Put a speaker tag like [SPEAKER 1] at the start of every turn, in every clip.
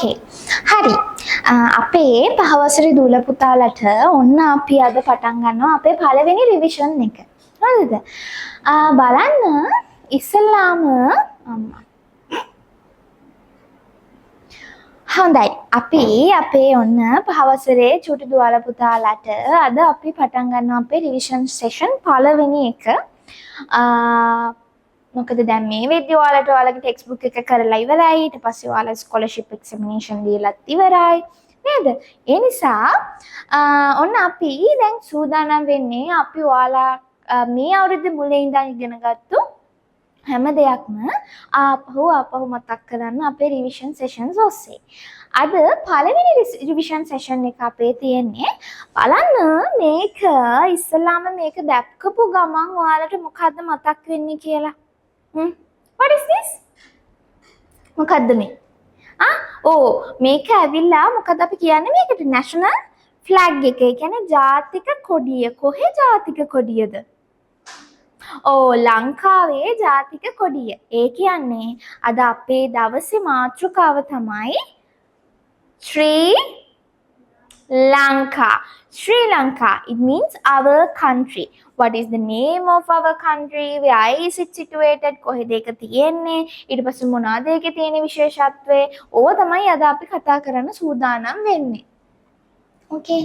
[SPEAKER 1] Okay. හරි. අපේ පහවසරේ දූල පුතාලට ඔන්න අපි අද පටන් ගන්නවා අපේ පළවෙනි රිවිෂන් එක. හරිද? බලන්න ඉස්සල්ලාම අම්මා. හොඳයි. අපි අපේ ඔන්න පහවසරේ චුටි දූල පුතාලට අද අපි පටන් ගන්නවා අපේ රිවිෂන් සෙෂන් පළවෙනි එක. මොකද දැන් මේ වෙද්දී ඔයාලගේ ටෙක්ස්ට් බුක් එක කරලා ඉවරයි. ඊට පස්සේ ඔයාලා ස්කෝලර්ෂිප් එක්සැමිනේෂන් දීලාත් ඉවරයි. නේද? ඒ නිසා ඔන්න අපි දැන් සූදානම් වෙන්නේ අපි ඔයාලා මේ අවුරුද්දේ මුලින් ඉඳන් ඉගෙනගත්තු හැම දෙයක්ම ආපහු මතක් කරන්න අපේ රිවිෂන් සෙෂන්ස් ඔස්සේ. අද පළවෙනි රිවිෂන් සෙෂන් එක අපේ තියෙන්නේ බලන්න මේක ඉස්සලාම මේක දැක්කපු ගමන් ඔයාලට මොකද්ද මතක් වෙන්නේ කියලා. What is this? මොකද්ද මේ? මේක ඇවිල්ලා මොකද අපි කියන්නේ මේකට national flag එක. ඒ කියන්නේ ජාතික කොඩිය. කොහේ ජාතික කොඩියද? ලංකාවේ ජාතික කොඩිය. ඒ කියන්නේ අද අපේ දවසේ මාතෘකාව තමයි Sri Lanka. Sri Lanka. It means our country. What is the name of our country? Where is it situated? කොහෙද ඒක තියෙන්නේ? ඊට පස්සේ මොනවාද ඒකේ තියෙන විශේෂත්වය? ඕවා තමයි අද අපි කතා කරන්න සූදානම් වෙන්නේ. Okay.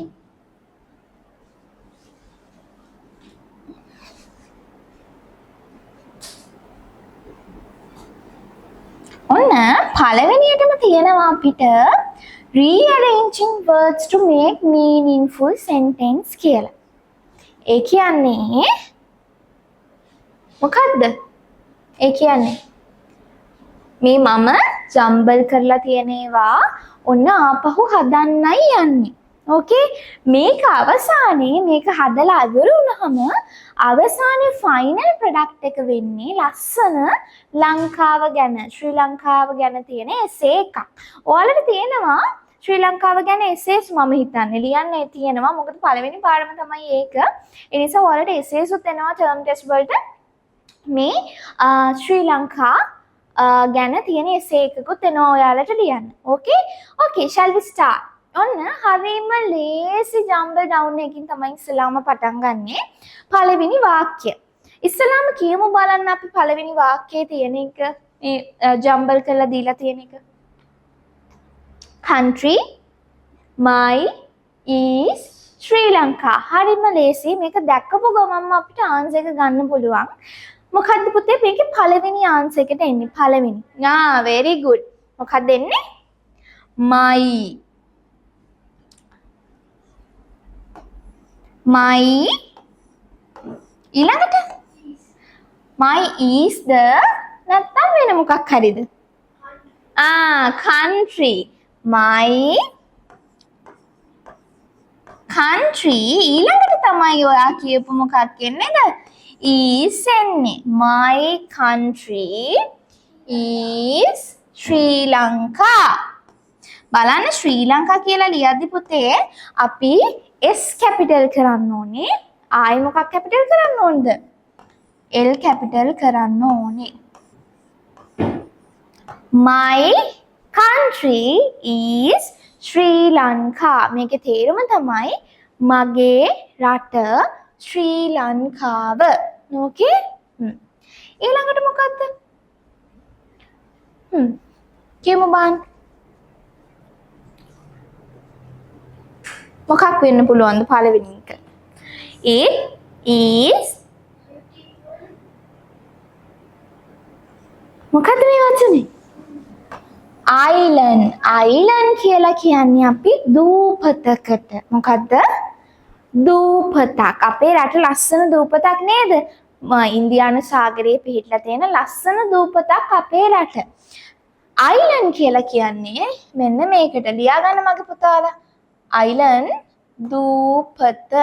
[SPEAKER 1] ඔන්න පළවෙනියටම තියෙනවා අපිට rearranging words to make meaningful sentence කියලා. ඒ කියන්නේ මොකද්ද? ඒ කියන්නේ මේ මම ජම්බල් කරලා තියෙන ඒවා ඔන්න ආපහු හදන්නයි යන්නේ. ඕකේ? මේක අවසානයේ මේක හදලා ඉවර වුණාම අවසානයේ ෆයිනල් ප්‍රොඩක්ට් එක වෙන්නේ ලස්සන ලංකාව ගැන ශ්‍රී ලංකාව ගැන තියෙන එසේ එකක්. ඔයාලට තියෙනවා ශ්‍රී ලංකාව ගැන එසේස් මම හිතන්නේ ලියන්න තියෙනවා. මොකද පළවෙනි පාඩම තමයි ඒක. ඒ නිසා ඔයාලට එසේස් උත් එනවා ටර්ම් ටෙස්ට් වලට මේ ශ්‍රී ලංකා ගැන තියෙන එසේ එකකුත් එනවා ඔයාලට ලියන්න. ඕකේ? ඕකේ, shall we start? ඔන්න හරිම ලේසි ජම්බල් ඩවුන් එකකින් තමයි ඉස්සලාම පටන් ගන්නෙ. පළවෙනි වාක්‍ය. ඉස්සලාම කියමු බලන්න අපි පළවෙනි වාක්‍යයේ තියෙන එක මේ ජම්බල් කරලා දීලා තියෙන එක. Country my is Sri Lanka. හරිම ලේසි. මේක දැක්කපු ගමන්ම අපිට ආන්සර් එක ගන්න පුළුවන්. මොකද්ද පුතේ මේකේ පළවෙනි ආන්සර් එකට එන්නේ? පළවෙනි. very good. මොකක්ද එන්නේ? my. ඊළඟට my is the නැත්තම් වෙන මොකක් හරිද? country. my country ඊළඟට තමයි ඔයා කියපු මොකක් එන්නේද? is එන්නේ. my country is Sri Lanka. බලන්න ශ්‍රී ලංකා කියලා ලියද්දි පුතේ අපි S කැපිටල් කරන්න ඕනේ. I මොකක් කැපිටල් කරන්න ඕනද? L කැපිටල් කරන්න ඕනේ. My country is Sri Lanka. මේකේ තේරුම තමයි මගේ රට ශ්‍රී ලංකාව. ඕකේ? ඊළඟට මොකද්ද? කියමු බලන්න. මොකක් වෙන්න පුළුවන්ද පළවෙනි එක? It is මොකද්ද මේ වචනේ? Island. Island කියලා කියන්නේ අපි දූපතකට. මොකද්ද? දූපතක්. අපේ රට ලස්සන දූපතක් නේද? ඉන්දියානු සාගරයේ පිහිටලා තියෙන ලස්සන දූපතක් අපේ රට. Island කියලා කියන්නේ මෙන්න මේකට. ලියා ගන්න මගේ පුතාලා. Island දූපත.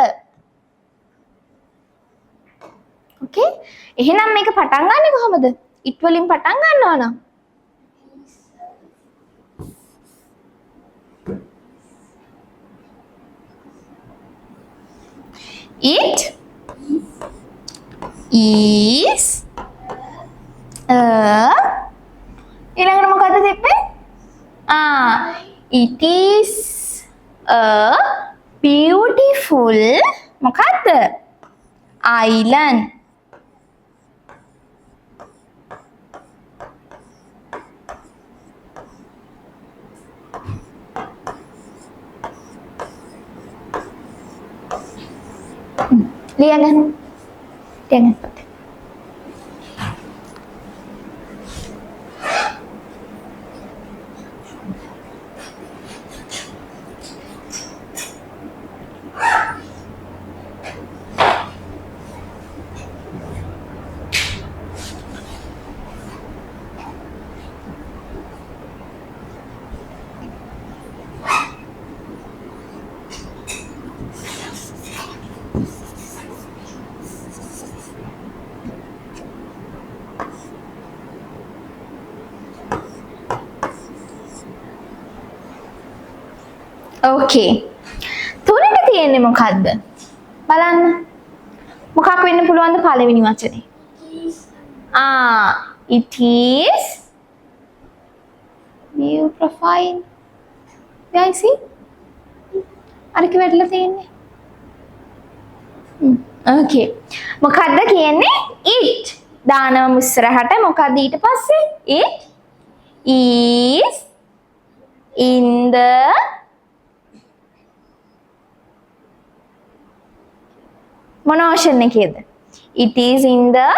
[SPEAKER 1] ඕකේ? එහෙනම් මේක පටන් ගන්නෙ කොහමද? it වලින් පටන් ගන්නවා නම් it is a ඊළඟට මොකද්ද දෙන්නේ? it is a beautiful මොකක්ද? island. ලියගන්න. ලියගන්න. ඕකේ. තුනට තියෙන්නේ මොකද්ද? බලන්න. මොකක් වෙන්න පුළුවන්ද පළවෙනි වචනේ? it is view profile. guys see? අරක වැටලා තියෙන්නේ. ඕකේ. මොකද්ද කියන්නේ? it. දානම ඉස්සරහට මොකද්ද ඊට පස්සේ? it is in the මොන ocean එකේද? it is in the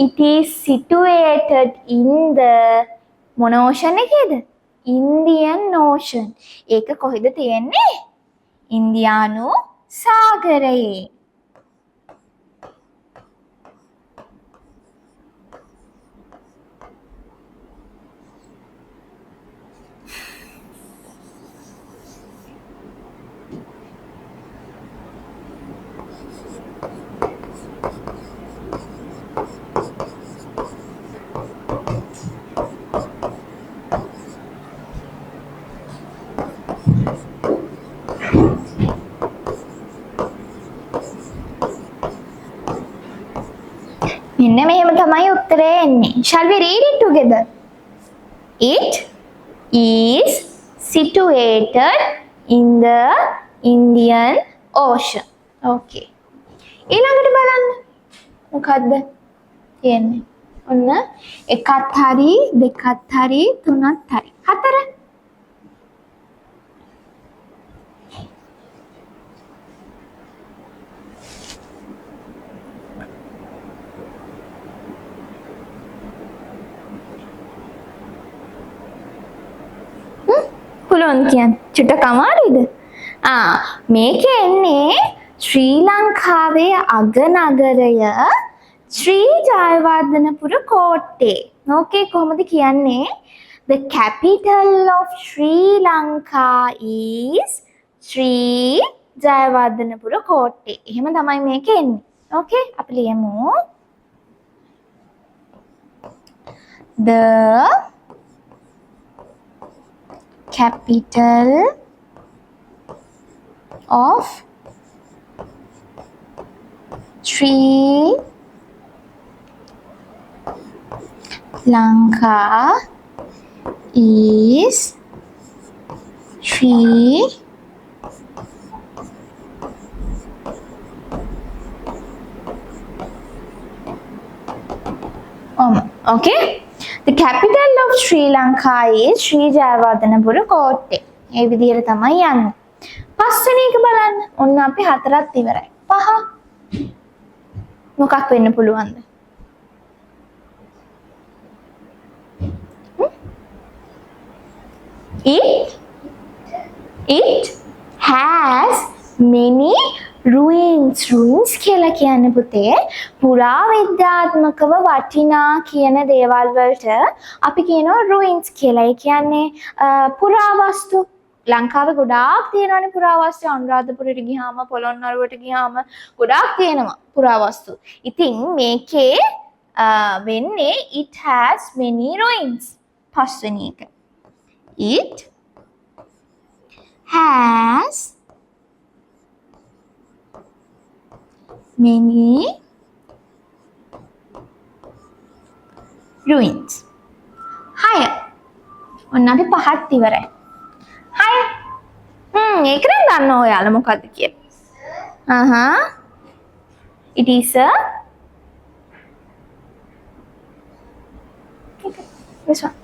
[SPEAKER 1] it is situated in the මොන ocean එකේද? Indian Ocean. ඒක කොහෙද තියෙන්නේ? ඉන්දියානු සාගරයේ. මෙන්න මෙහෙම තමයි උත්තරේ එන්නේ. Shall we read it together? It is situated in the Indian Ocean. Okay. ඊළඟට බලන්න. මොකද්ද තියෙන්නේ? ඔන්න එකත් හරි දෙකත් හරි තුනත් හරි. හතර. පුළුවන් කියන්නේ චුට්ටක් අමාරුයිද? මේකේ එන්නේ ශ්‍රී ලංකාවේ අගනගරය ශ්‍රී ජයවර්ධනපුර කෝට්ටේ. ඕකේ කොහොමද කියන්නේ? The capital of Sri Lanka is ශ්‍රී ජයවර්ධනපුර කෝට්ටේ. එහෙම තමයි මේකේ එන්නේ. ඕකේ අපි ලියමු. The capital of Sri Lanka is Sri okay. The capital of Sri Lanka is Sri Jayawardhanapura Kotte. ඒ විදිහට තමයි යන්නේ. පස්වෙනි එක බලන්න. ඔන්න අපි හතරත් ඉවරයි. පහ. මොකක් වෙන්න පුළුවන්ද? It has many ruins. Ruins කියලා කියන්නේ පුතේ පුරාවිද්‍යාත්මකව වටිනා කියන දේවල් වලට අපි කියනවා ruins කියලා. ඒ කියන්නේ පුරාවස්තු. ලංකාවේ ගොඩාක් තියෙනවානේ පුරාවස්තු. අනුරාධපුරයට ගියාම පොළොන්නරුවට ගියාම ගොඩාක් තියෙනවා පුරාවස්තු. ඉතින් මේකේ වෙන්නේ it has many ruins. පස්වෙනි එක. It has many ruins. Higher. ඔන්න අපි පහත් ඉවරයි. 6. ඒක නම් දන්නවා ඔයාලා මොකද්ද කියලා. It is a this one.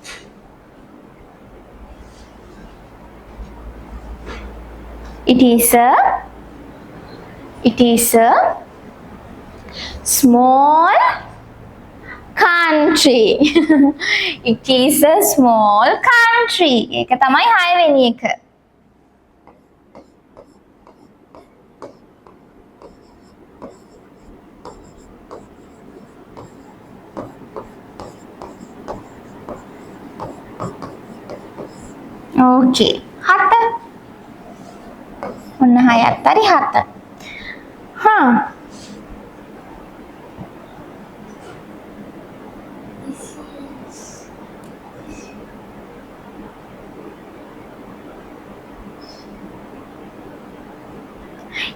[SPEAKER 1] It is a small country. It is a small country. ඒක තමයි 6 වෙනි එක. Okay. 7. ඔන්න 6ත් හරි 7.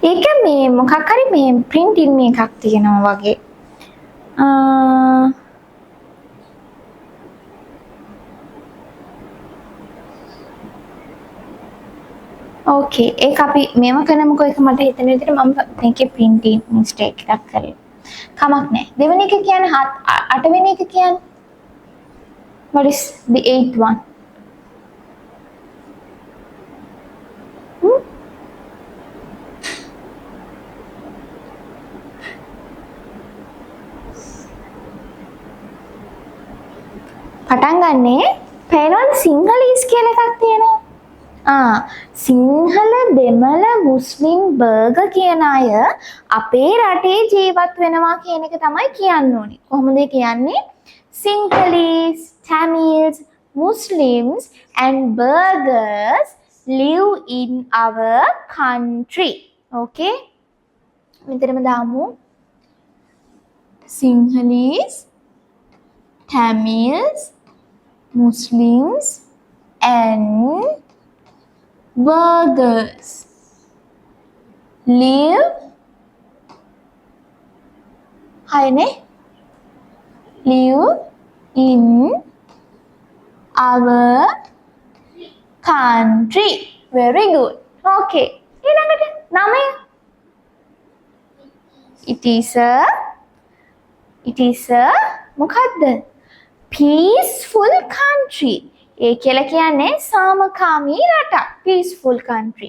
[SPEAKER 1] ඒක මේ මොකක් හරි මේ printing එකක් තියෙනවා වගේ. Okay, ඒක අපි මේව කරනමුකෝ. ඒක මට හිතෙන විදිහට මම මේකේ printing mistake එකක් කරලා. කමක් නැහැ. දෙවෙනි එක කියන්නේ 8 වෙනි එක කියන්නේ what is the 8th one? පටන් ගන්නේ පේනවද සිංහලීස් කියලා එකක් තියෙනවා. සිංහල දෙමළ මුස්ලිම් බර්ග කියන අය අපේ රටේ ජීවත් වෙනවා කියන එක තමයි කියන්න ඕනේ. කොහොමද කියන්නේ? Sinhalese, Tamils, Muslims and Burghers live in our country. Okay? මෙතනම දාමු. Sinhalese, Tamils, Muslims and Burghers live in our country. Very good. Okay. ඊළඟට 9. It is a මොකද්ද? Peaceful country. ඒ කියලා කියන්නේ සාමකාමී රටක්. Peaceful country.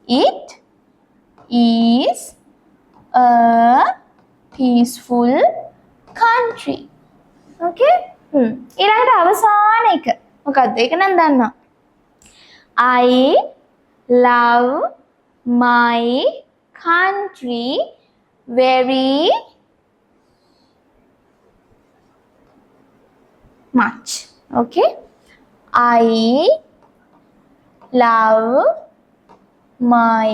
[SPEAKER 1] It is a peaceful country. Okay? ඊළඟට අවසාන එක. මොකද්ද? ඒක නම් දන්නවා. I love my country very much. Okay? I love my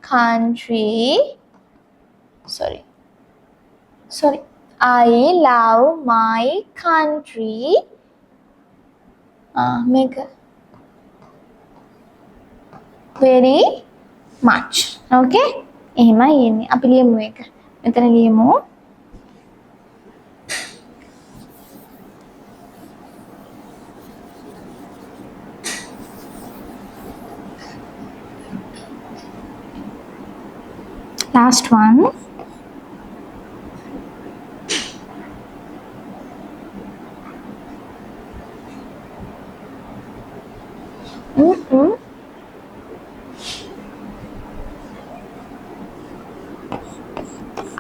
[SPEAKER 1] country. Sorry. I love my country. Make very much. Okay? එහෙමයි එන්නේ. අපි ලියමු ඒක. මෙතන ලියමු. Last one.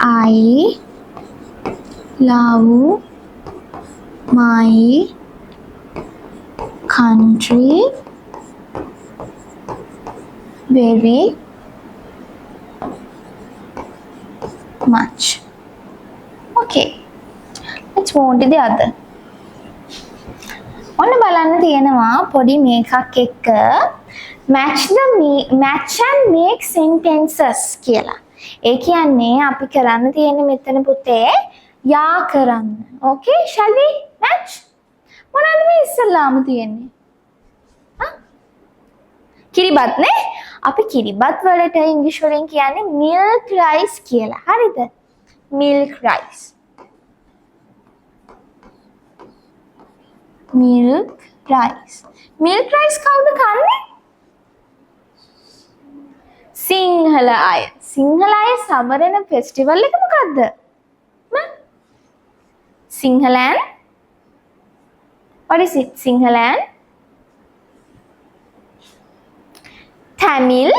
[SPEAKER 1] I love my country very much. Okay, let's move on to the other. ඔන්න බලන්න තියෙනවා පොඩි මේකක් එක්ක match and make sentences කියලා. ඒ කියන්නේ අපි කරන්න තියෙන්නේ මෙතන පුතේ යා කරන්න. Okay, shall we match? මොනවද මේ ඉස්සල්ලාම තියෙන්නේ? කිරිබත් නේ? අපි කිරිබත් වලට ඉංග්‍රීසි වලින් කියන්නේ milk rice කියලා. හරිද? milk rice. Milk rice. Milk rice කවුද කන්නේ? සිංහල අය. සිංහල අය සමරන ෆෙස්ටිවල් එක මොකද්ද? Sinhalan? What is it? Sinhalan? Tamil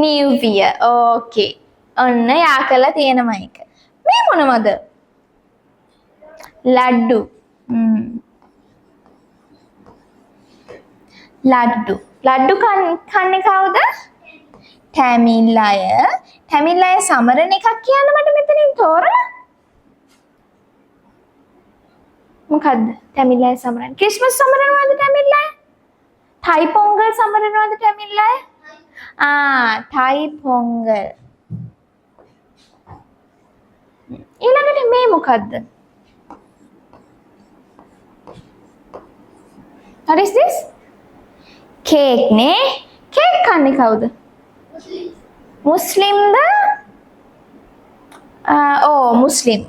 [SPEAKER 1] New Year. Okay. ඔන්න යා කළා තියෙනවා එක. මේ මොනවද? ලඩ්ඩු. ලඩ්ඩු. ලඩ්ඩු කන්නේ කවුද? තැමිල් අය. තැමිල් අය සමරන එකක් කියන්න මට මෙතනින් තෝරලා. මොකද්ද? තැමිල් අය සමරන. ක්‍රිස්මස් සමරනවාද තැමිල් අය? ටයි පොංගල් සමරනවාද තැමිල් අය? ටයි පොංගල්. ඊළඟට මේ මොකද්ද? What is this? Cake නේ. Cake කන්නේ කවුද? මුස්ලිම්ද?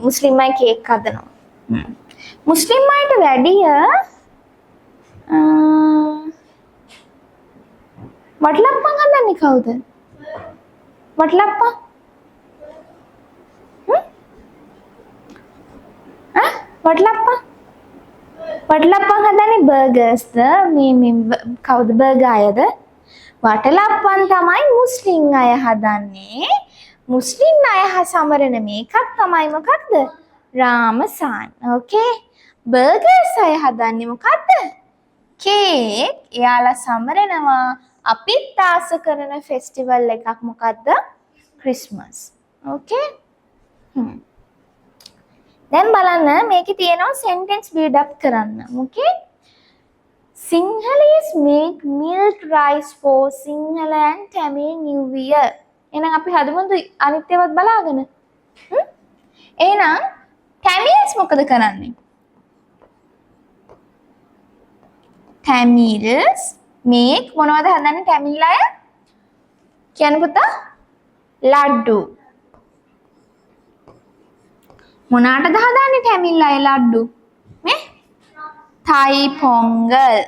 [SPEAKER 1] මුස්ලිම් අය කේක් හදනවා. මුස්ලිම් අයට වැඩිය වටලප්පන් හදන්නේ කවුද? වටලප්පන්? වටලප්පන්? වටලප්පන් හදන්නේ බර්ගර්ස්ද? මේ කවුද බර්ගර් අයද? වටලප්පන් තමයි මුස්ලිම් අය හදන්නේ. මුස්ලිම් අය සමරන මේකක් තමයි මොකක්ද? රාමසාන්. ඕකේ. බර්ගර්ස් අය හදන්නේ මොකද්ද? කේක්. එයාලා සමරනවා අපිත් ආස කරන ෆෙස්ටිවල් එකක් මොකද්ද? ක්‍රිස්මස්. ඕකේ. දැන් බලන්න මේකේ තියෙනවා sentence build up කරන්න. ඕකේ. Sinhalese make milk rice for Sinhala and Tamil New Year. එහෙනම් අපි හදමුද අනිත් ඒවාත් බලාගෙන? එහෙනම් Tamils මොකද කරන්නේ? Tamils make මොනවද හදන්නේ Tamil අය? කියන්න පුතා? ලඩ්ඩු. මොනාටද හදන්නේ Tamil අය ලඩ්ඩු? මේ? Thai පොංගල්.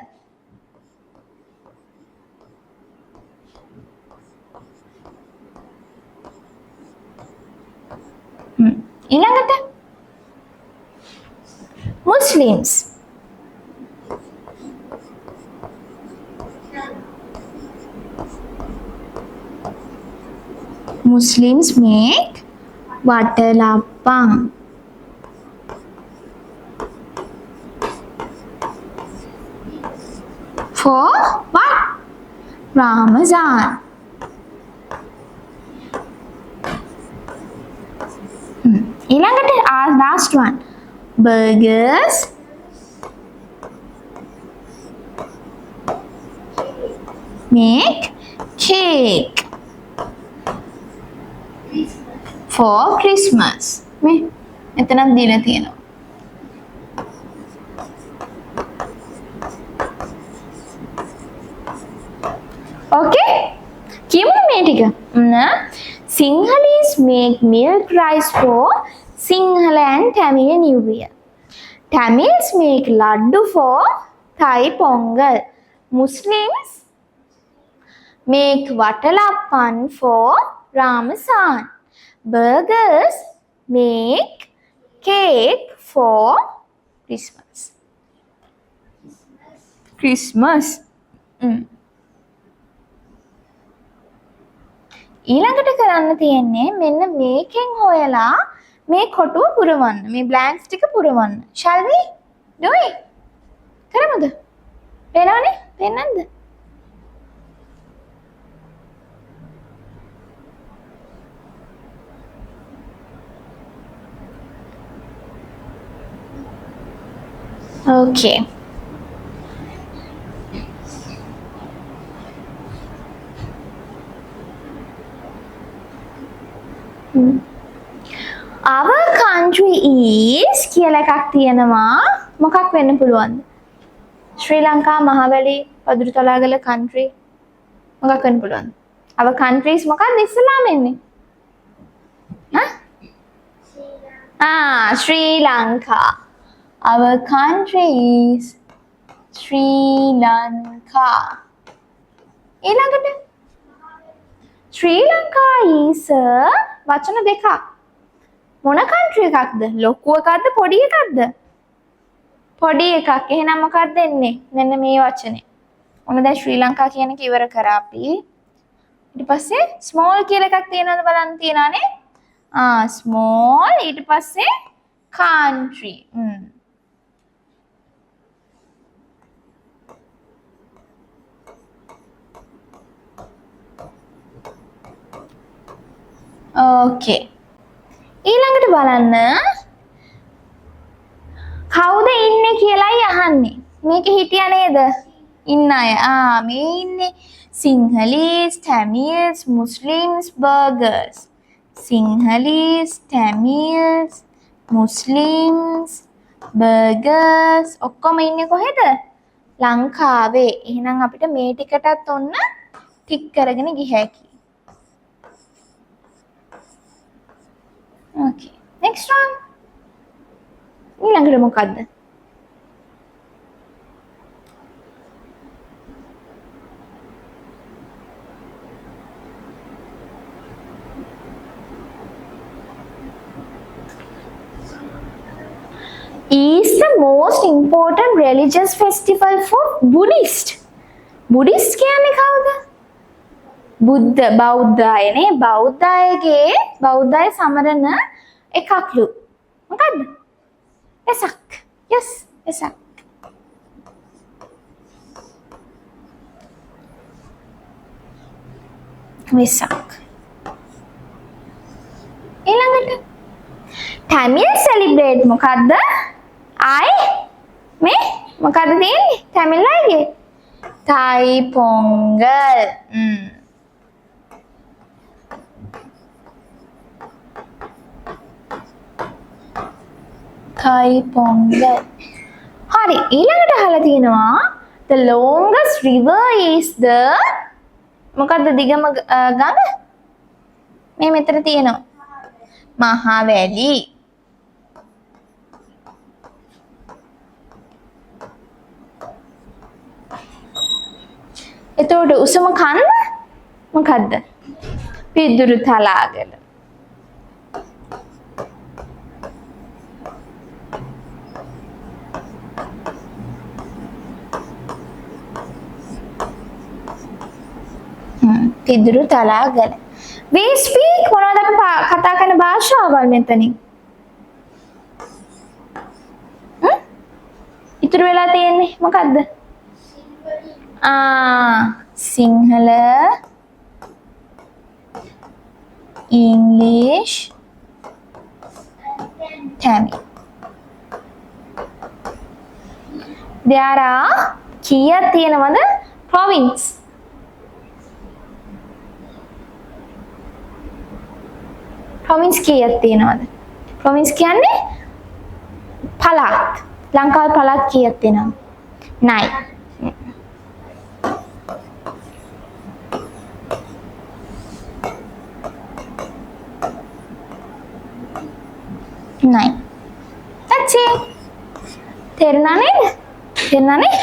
[SPEAKER 1] ඊළඟට Muslims. Muslims make watalappan. For what? Ramazan. ඊළඟට last one. Burgers make cake for Christmas. මේ එතනක් දීලා තියෙනවා. Okay? කියමු මේ ටික. Sinhalese make milk rice for Sinhala and Tamil New Year. Tamils make laddu for Thai Pongal. Muslims make watalappan for Ramazan. Burgers make cake for Christmas. ඊළඟට කරන්න තියෙන්නේ මෙන්න මේකෙන් හොයලා මේ කොටුව පුරවන්න. මේ බ්ලැන්ක්ස් ටික පුරවන්න. Shall we do it? කරමුද? වෙනවනේ? වෙන්නද? Okay. Our country is කියලා එකක් තියෙනවා. මොකක් වෙන්න පුළුවන්ද? ශ්‍රී ලංකා මහවැලි පදුරු තලාගල country මොකක් වෙන්න පුළුවන්ද? Our countries මොකක්ද ඉස්සලාම එන්නේ? ශ්‍රී ලංකා. Our country is ශ්‍රී ලංකා. ඊළඟට ශ්‍රී ලංකා is වචන දෙකක්. මොන country එකක්ද? ලොකු එකක්ද පොඩි එකක්ද? පොඩි එකක්. එහෙනම් මොකක්ද එන්නේ? මෙන්න මේ වචනේ. ඔන්න දැන් ශ්‍රී ලංකා කියන එක ඉවර කරා අපි. ඊට පස්සේ small කියලා එකක් තියෙනවද බලන්න තියනනේ. small ඊට පස්සේ country. Okay. ඊළඟට බලන්න කවුද ඉන්නේ කියලායි අහන්නේ. මේක හිටියා නේද? ඉන්න අය. මේ ඉන්නේ Sinhalese, Tamils, Muslims, Burghers. Sinhalese, Tamils, Muslims, Burghers ඔක්කොම ඉන්නේ කොහෙද? ලංකාවේ. එහෙනම් අපිට මේ ටිකටත් ඔන්න ටික් කරගෙන ගිය හැකියි. Okay. Next one. ඊළඟට මොකද්ද? Is the most important religious festival for Buddhist. Buddhist කියන්නේ කවුද? බෞද්ධ අයනේ. බෞද්ධ අය සමරන එකක්ලු. මොකද්ද? වෙසක්. Yes, වෙසක්. වෙසක්. ඊළඟට Tamil celebrate මොකද්ද? මේ මොකද්ද තියෙන්නේ? Tamil අයගේ Thai Pongal. Thai Pongal. හරි ඊළඟට අහලා තියෙනවා the longest river is the මොකද්ද දිගම ගඟ? මේ මෙතන තියෙනවා මහවැලි. එතකොට උසම කන්ද මොකද්ද? පිදුරු තලාගල. පිදුරු තලාගල. We speak මොනවද අපි කතා කරන භාෂාවල් මෙතනින්? ඉතුරු වෙලා තියෙන්නේ මොකද්ද? Sinhala, English, Tamil. There are කීයක් තියෙනවද? province. province කීයක් තියෙනවද? province කියන්නේ පළාත්. ලංකාවේ පළාත් කීයක් තියෙනවද? 9. That's it. තේරුණා නේද? තේරුණානේ?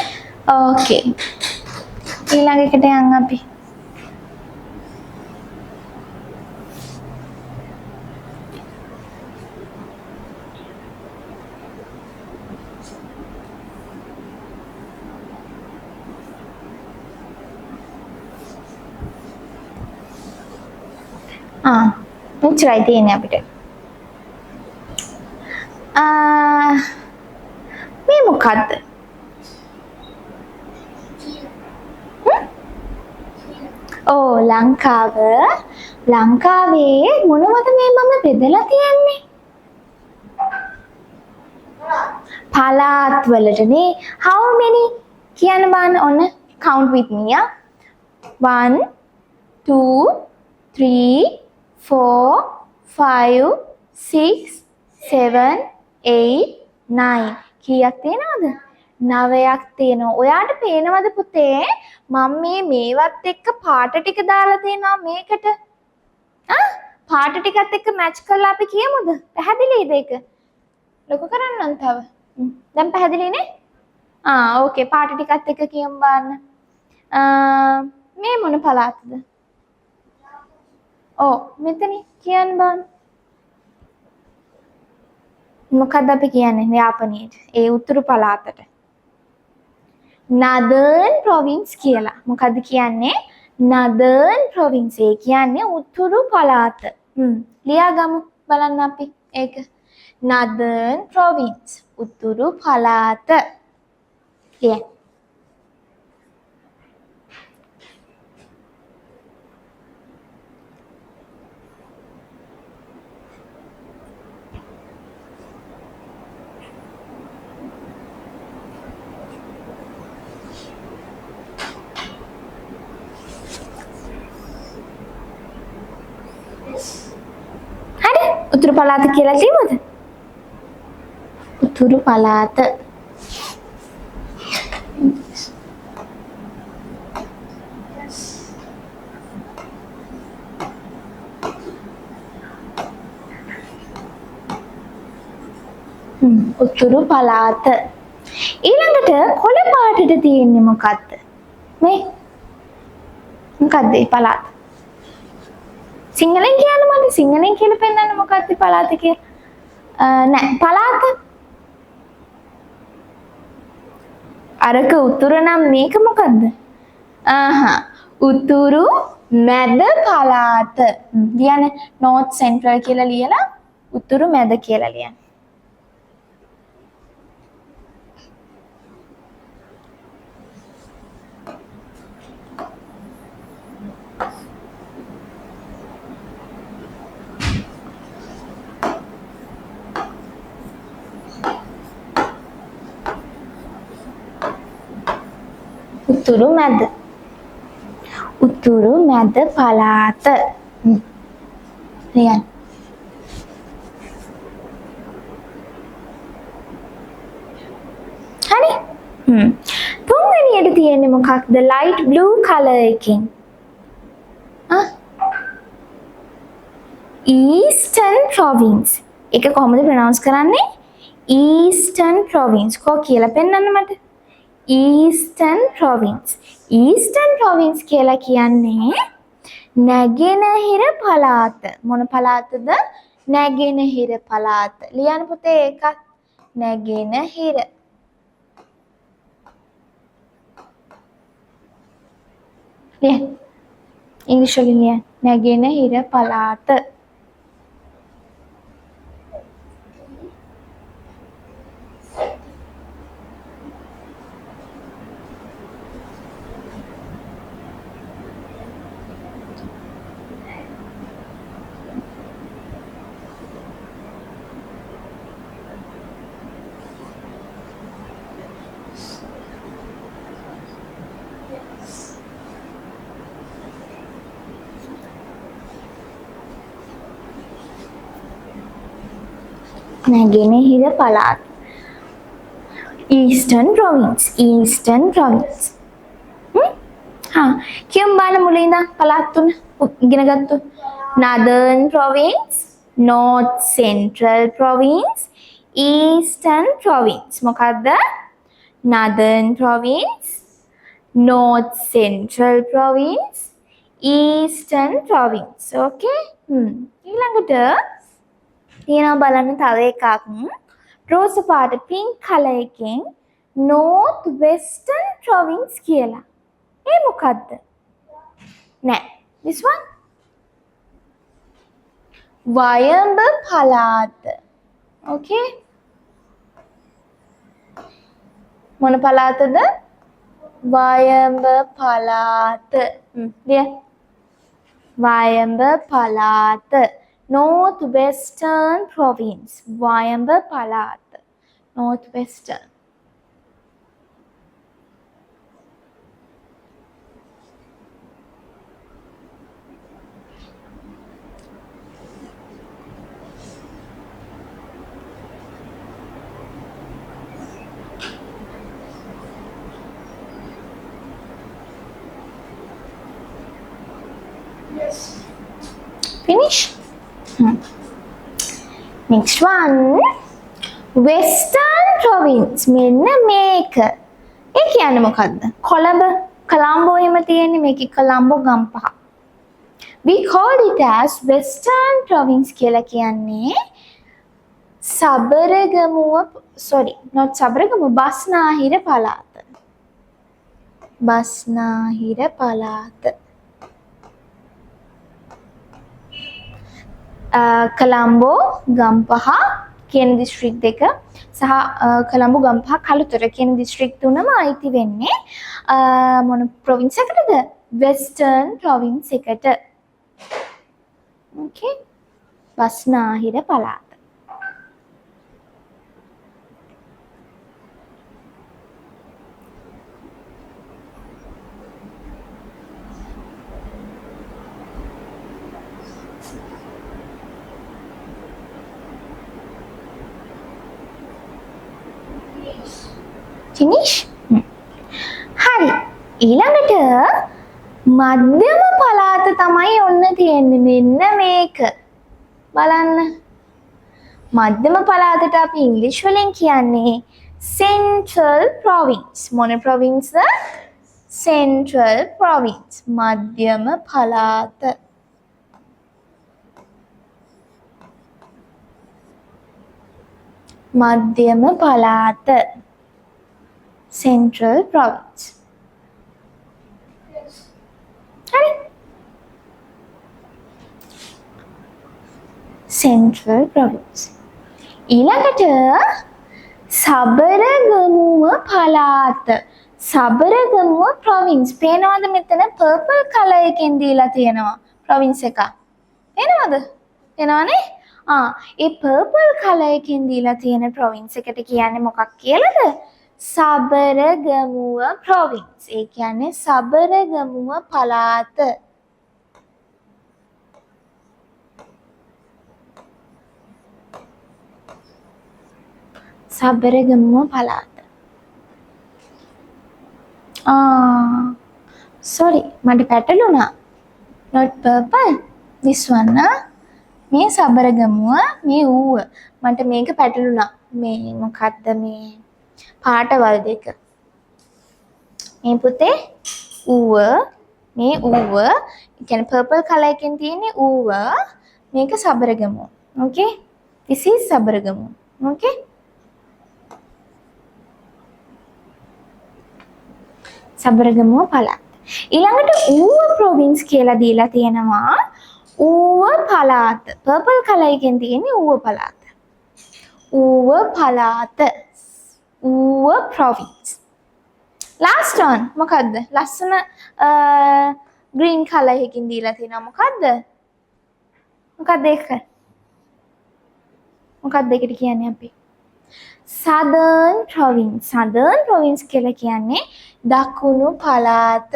[SPEAKER 1] Okay. ඊළඟ එකට යන්න අපි. මෙච්චරයි තියෙන්නේ අපිට. මේ මොකද්ද? ලංකාවේ මොනවද මේ මම බෙදලා තියන්නේ? පළාත් වලටනේ. How many කියන්න බලන්න ඔන්න count with me. 1 2 3 4 5 6 7 8 9 කීයක් තියෙනවද? 9ක් තියෙනවා. ඔයාට පේනවද පුතේ? මම මේවත් එක්ක පාට ටික දාලා තියෙනවා මේකට. පාට ටිකත් එක්ක මැච් කරලා අපි කියමුද? පැහැදිලිද ඒක? ලොකු කරන්නම් තව. දැන් පැහැදිලි නේ? ඕකේ පාට ටිකත් එක්ක කියමු බලන්න. මේ මොන පළාතද? මෙතන කියන්න බලන්න. මොකක්ද අපි කියන්නේ යාපනයේට? ඒ උතුරු පළාතට. Northern province කියලා. මොකද්ද කියන්නේ? Northern province. ඒ කියන්නේ උතුරු පළාත. ලියාගමු බලන්න අපි ඒක. Northern province. උතුරු පළාත. ලියන්න. උතුරු පළාත කියලා ලියමුද? උතුරු පළාත. උතුරු පළාත. ඊළඟට කොළ පාටට තියෙන්නේ මොකක්ද? මේ මොකක්ද මේ පළාත? සිංහලෙන් කියන්න මට සිංහලෙන් කියලා පෙන්නන්න මොකක්ද පළාත කියලා? නෑ පළාත. අරක උතුර නම් මේක මොකද්ද? උතුරු මැද පළාත. ලියන්න north central කියලා ලියලා උතුරු මැද කියලා ලියන්න. උතුරු මැද. උතුරු මැද පළාත. ලියන්න. හරි. තුන්වෙනියට තියෙන්නේ මොකක්ද? light blue color එකකින්. Eastern province. ඒක කොහොමද pronounce කරන්නේ? Eastern province. කො කියලා පෙන්නන්න මට. Eastern province. Eastern province කියලා කියන්නේ නැගෙනහිර පළාත. මොන පළාතද? නැගෙනහිර පළාත. ලියන්න පුතේ ඒකත්. නැගෙනහිර. ලියන්න. ඉංග්‍රීසි වලින් ලියන්න. නැගෙනහිර පළාත. නැගෙනහිර පළාත. Eastern province. Eastern province. කියමු බලන්න මුලින් ඉඳන් පළාත් තුන ඉගෙන ගත්තු. Northern province, North Central province, Eastern province. මොකද්ද? Northern province, North Central province, Eastern province. Okay? ඊළඟට තියෙනවා බලන්න තව එකක්. රෝස පාට pink color එකෙන් North Western province කියලා. ඒ මොකද්ද? නෑ. This one? වයඹ පළාත. Okay? මොන පළාතද? වයඹ පළාත. ලියන්න. වයඹ පළාත. North Western province. වයඹ පළාත. North Western. Finish? Next one. Western province. මෙන්න මේක. ඒ කියන්නේ මොකද්ද? කොළඹ කොළඹෝ එහෙම තියෙන්නේ මේකේ කොළඹෝ Gampaha. We called it as Western Province කියලා කියන්නේ not සබරගමුව බස්නාහිර පළාත. බස්නාහිර පළාත. කොළඹෝ ගම්පහ කියන දිස්ත්‍රික් දෙක සහ කොළඹ ගම්පහ කළුතර කියන දිස්ත්‍රික් තුනම අයිති වෙන්නේ මොන ප්‍රොවින්ස් එකටද? වෙස්ටර්න් ප්‍රොවින්ස් එකට. ඕකේ. බස්නාහිර පළාත. Finish? හරි. ඊළඟට මධ්‍යම පළාත තමයි ඔන්න තියෙන්නේ මෙන්න මේක. බලන්න. මධ්‍යම පළාතට අපි ඉංග්‍රීසි වලින් කියන්නේ Central Province. මොන province? Central Province. මධ්‍යම පළාත. මධ්‍යම පළාත. Central Province. හරි. Central Province. ඊළඟට සබරගමුව පළාත. සබරගමුව province. පේනවද මෙතන purple color එකෙන් දීලා තියෙනවා province එක. පේනවද? පේනවනේ? ඒ purple color එකෙන් දීලා තියෙන province එකට කියන්නේ මොකක් කියලාද? සබරගමුව province. ඒ කියන්නේ සබරගමුව පළාත. සබරගමුව පළාත. sorry මට පැටළුණා. not purple. this one මේ සබරගමුව මේ ඌව. මට මේක පැටළුණා. මේ මොකක්ද මේ පාටවල් දෙක. මේ පුතේ ඌව මේ ඌව කියන්නේ purple color එකෙන් තියෙන්නේ ඌව මේක Sabaragamuwa. okay this is Sabaragamuwa. okay Sabaragamuwa පළාත. ඊළඟට ඌව province කියලා දීලා තියෙනවා. ඌව පළාත. purple color එකෙන් තියෙන්නේ ඌව පළාත. ඌව පළාත. ඌව province. last one මොකද්ද? ලස්සන green color එකකින් දීලා තියෙනවා. මොකද්ද? මොකක්ද ඒක? මොකක්ද ඒකට කියන්නේ අපි? Southern Province. Southern Province කියලා කියන්නේ දකුණු පළාත.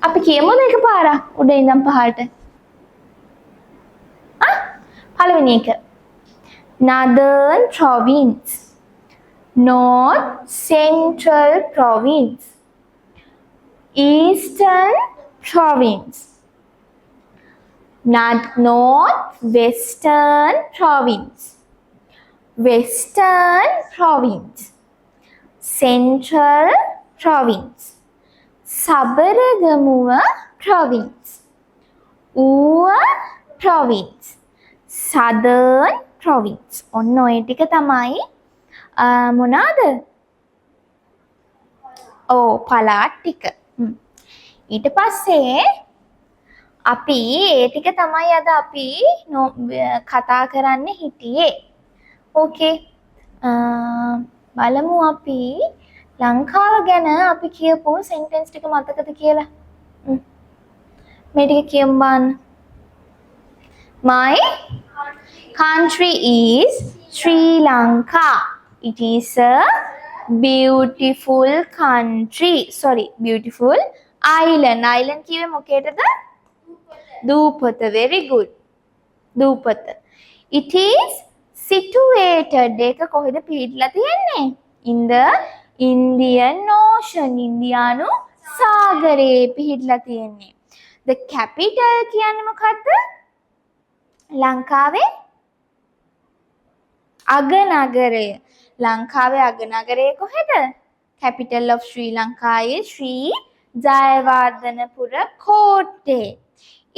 [SPEAKER 1] අපි කියමුද එකපාරක් උඩ ඉඳන් පහළට? පළවෙනි එක. Northern Province. North Central Province. Eastern Province. North Western Province. Western Province. Central Province. Sabaragamuwa Province. ඌව Province. Southern Province. ඔන්න ඔය ටික තමයි මොනවාද? පළාත් ටික. ඊට පස්සේ අපි ඒ ටික තමයි අද අපි කතා කරන්න හිටියේ. ඕකේ. බලමු අපි ලංකාව ගැන අපි කියපු සෙන්ටෙන්ස් ටික මතකද කියලා? මේ ටික කියමු බලන්න. My country is Sri Lanka. It is a beautiful country. Sorry, beautiful island. Island කියවේ මොකේද? දූපත. Very good. දූපත. It is situated. ඒක කොහෙද පිහිටලා තියෙන්නේ? In the Indian Ocean. ඉන්දියානු සාගරයේ පිහිටලා තියෙන්නේ. The capital කියන්නේ මොකද්ද? ලංකාවේ අගනගරය. ලංකාවේ අගනගරය කොහෙද? capital of Sri Lanka is Sri Jayawardhanapura Kotte.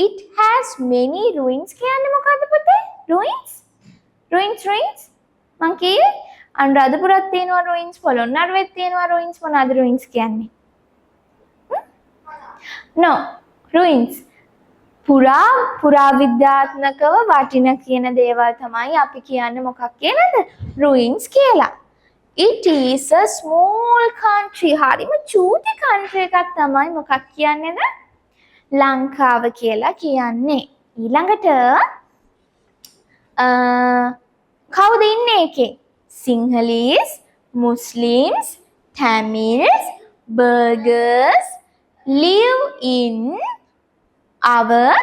[SPEAKER 1] It has many ruins. කියන්නේ මොකද්ද පුතේ? ruins මං කියේ අනුරාධපුරත් තියෙනවා ruins, පොළොන්නරුවෙත් තියෙනවා ruins. මොනවාද ruins කියන්නේ? no ruins පුරාවිද්‍යාත්මකව වටින කියන දේවල් තමයි අපි කියන්නේ මොකක් කියලාද? ruins කියලා. It is a small country. හරිම චූටි country එකක් තමයි මොකක් කියන්නේද? ලංකාව කියලා කියන්නේ. ඊළඟට කවුද ඉන්නේ එකේ? Sinhalese, Muslims, Tamils, Burghers live in our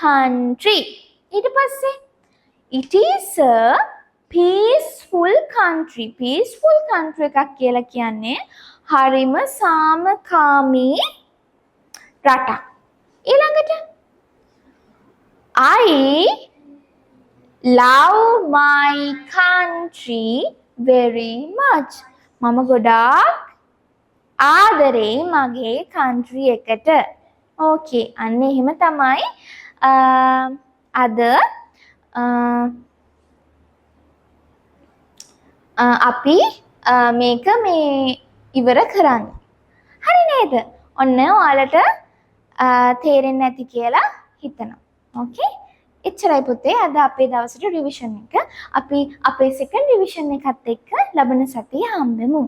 [SPEAKER 1] country. ඊට පස්සේ it is a peaceful country. peaceful country එකක් කියලා කියන්නේ හරිම සාමකාමී රටක්. ඊළඟට I love my country very much. මම ගොඩාක් ආදරේ මගේ country එකට. ඕකේ අන්න එහෙම තමයි අද අපි මේක ඉවර කරන්නේ. හරි නේද? ඔන්න ඔයාලට තේරෙන්නේ නැති කියලා හිතනවා. ඕකේ? එච්චරයි පුතේ අද අපේ දවසට රිවිෂන් එක. අපි අපේ සෙකන්ඩ් රිවිෂන් එකත් එක්ක ලබන සතියේ හම්බෙමු.